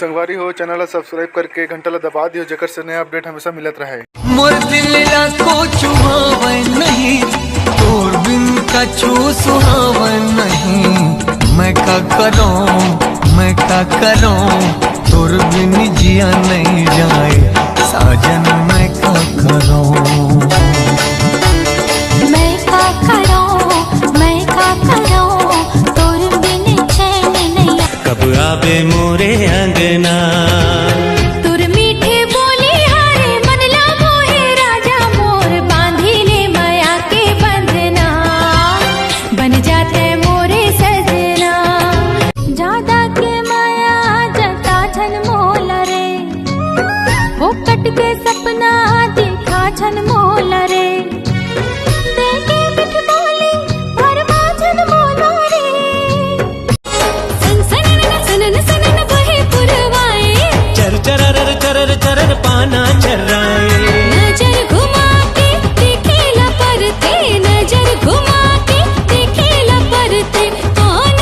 संगवारी हो channel subscribe करके घंटा ला दबा दियो जेकर से नया अपडेट हमेशा मिलत रहे। मोर दिल को छुआवे नहीं तोर बिन कछु सुहावे नहीं। मैं का करूं तोर बिन जिया नहीं जाए साजन। मैं का करूं तोर बिन चैन नहीं। कब आवे मोरे अंगना तुर मीठे बोली हारे मनला मोहे राजा मोर बांधी ले माया के बंधना। बन जाते मोरे सजना ज्यादा के माया जता छन मोल रे। वो कट के सपना देखा छन मोल रे। देखे मिठ बोली भरमा छन मोल रे। सनन बहे पुरवाए चर चरर पाना चर्राए। नजर घुमा के देखेला परते नजर घुमा के देखेला परते कौन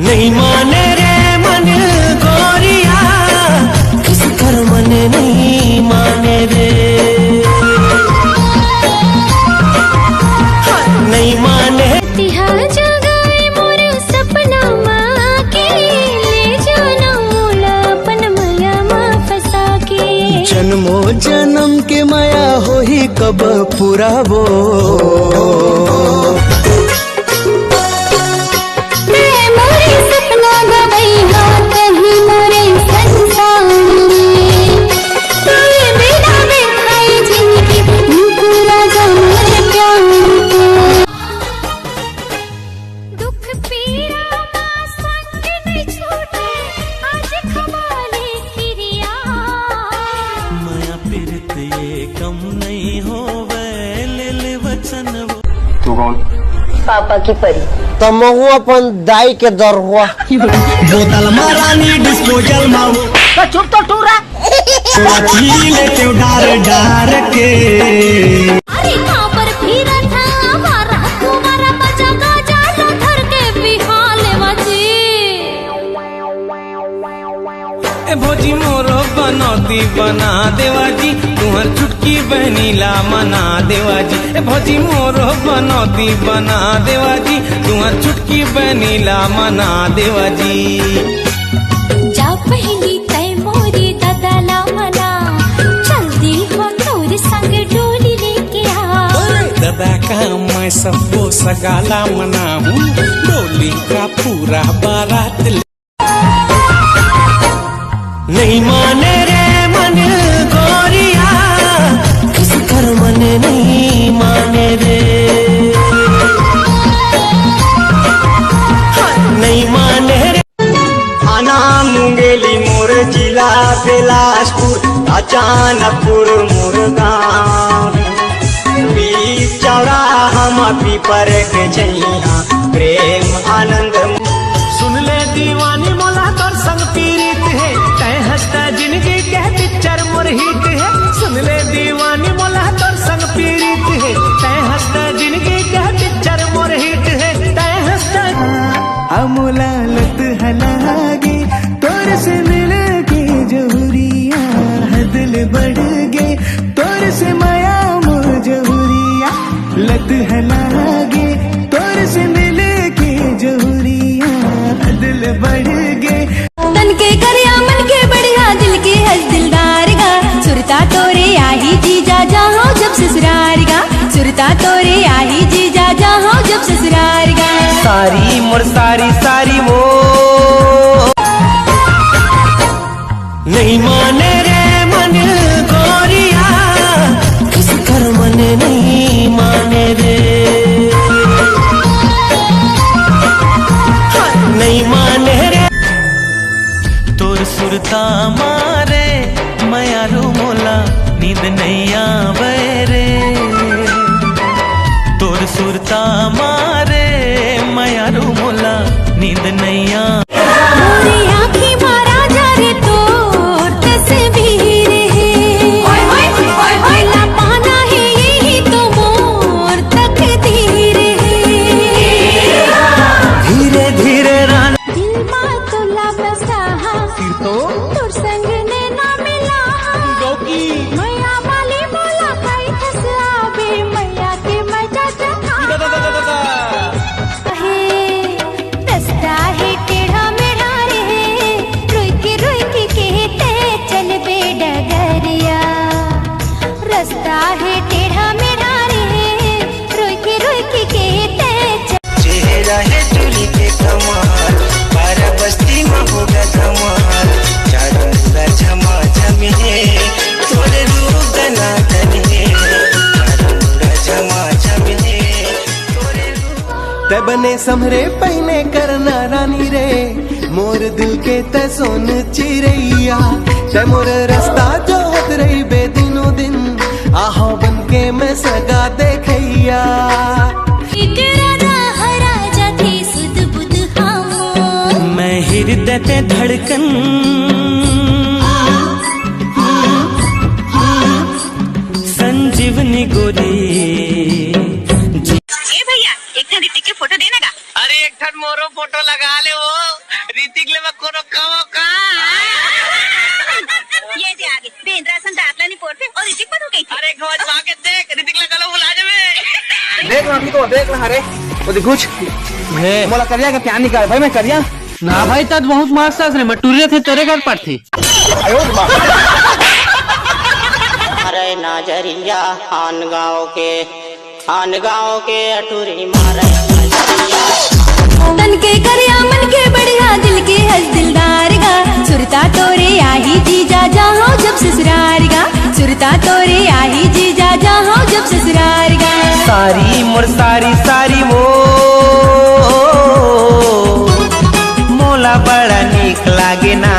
नहीं माने रे मन गोरिया किस कर मन नहीं माने रे। नहीं माने तिहा जगाए मोर सपना माँ के ले जाना मोला अपन माया माँ फंसा के। जन्मो जन्म के माया हो ही कब पुराबो। मैं मोरे सपना गवैया कहीं मोरे संसार में। तेरे बिना बिखाई जिंदगी पूरा मोरे प्यार को। दुख पीड़ा माँ संग नहीं छूटे आज खवाले किरिया। माया पीरत ये कम नहीं होवे ले ले वचन वो। पापा की परी तमहु अपन दाई के दर हुआ। बोतल मारानी डिस्पोजल माऊ चुप तो टूरा लेते डार के। अरे कहाँ पर फिरा था हमारा तुम्हारा बचा गाजा लो धर के बिहाले बची। ए भोजी मोरो बनौती बना देवाजी तुहर छुटकी बहनीला मना देवाजी। ए भोजी मोरो बनौती बना देवाजी तुहर छुटकी बहनीला मना देवाजी। जा पहली तय मोरी ददला मना जल्दी हो तोर संग डोली लेके आ। दादा का मैं सबको सगाला मना हूँ डोली का पूरा बारात नहीं माने रे मन गोरिया किस कर मन नहीं माने रे। नहीं माने रे आना मुंगेली मोर जिला बिलासपुर अचानकपुर मोर गाँव। बीच चौड़ा हम पीपर के छैया प्रेम आनंद। सुन ले दीवानी मोला तोर संग पीड़ित है तय हंसता जिंदगी के पिक्चर मोर हिट है। सुन ले दीवानी मोला तोर संग पीड़ित है तय हंसता जिंदगी के पिक्चर मोर हिट है। तय हंसता अमोला लत हलागे तोर से मिल के जहुरिया दिल बढ़ गए तोर से माया मोर जहुरिया। लत हलागे तोर से मिल के जहुरिया दिल बढ़ गए। तन के करिया मन के बढ़िया दिल के हंस दिलदार गा। सुरता तोरे आही जीजा जाओ जब ससुरार गा। सुरता तोरे आही जीजा जाओ जब ससुरार गा। सारी मोर सारी वो नहीं माने रे मन गोरिया किस कर मन नहीं माने रे। नहीं माने रे तोर सुरता मारे मयारू मोला नींद नहीं आवे रे। तोर सुरता मारे मयारू मोला नींद नहीं आवे। मोरे आँखी मारा जा रे तोर तस्वीर है। मिला पाना है यही तो मोर तकदीर है। धीरे धीरे रान दिल मा तो में साहा फिर तो तुर संग ने ना मिला डोकी मैया वाली बोला खाई खस आवे मैया के मजा चखा हे रास्ता है टेढ़ा मेढ़ा रे रुक कहते चल बे डगरिया रास्ता है टेढ़ा मेढ़ा रे रुक कहते चेहरा है चोली के कमाल बारह बस्ती में होगा धमाल चारों पूरा झमा झम है थोड़े रूप दना दन है चारों पूरा झमा झम है थोड़े रूप ते बने समरे पहने करना रानी रे मोर दिल के ते सोन चिरैया ते मोर रास्ता जो होत रही बे दिनों दिन आहो बन के मैं सगा देखैया राजा थे सुध बुध हम मैं हृदय ते धड़कन संजीवनी गोरी भैया एक ठन ऋतिक के फोटो देना का। अरे एक ठन मोरो फोटो लगा ले वो ऋतिक ले कोनो कहो का ये जे आगे बेंद्रा सन दाखला नहीं पोरते और ऋतिक पर हो गई थी। अरे खोज के देख ऋतिक लगा लो बुला जावे देख ना तो देख ना रे वो देख कुछ मोला करिया के प्यान निकाल भाई मैं करिया ना भाई तद बहुत मस्त रे मटूरिया थे तेरे घर पर थी अरे नाजरिया आन गाँव के अटूरी मारे तन के करिया मन के बढ़िया दिल के हंस दिलदार गा सुरता तोरे आही जीजा जाओ जब ससुरार गा सुरता तोरे आही जीजा जाओ जब ससुरार गा सारी मोर सारी वो मोला बड़ा निक लागे ना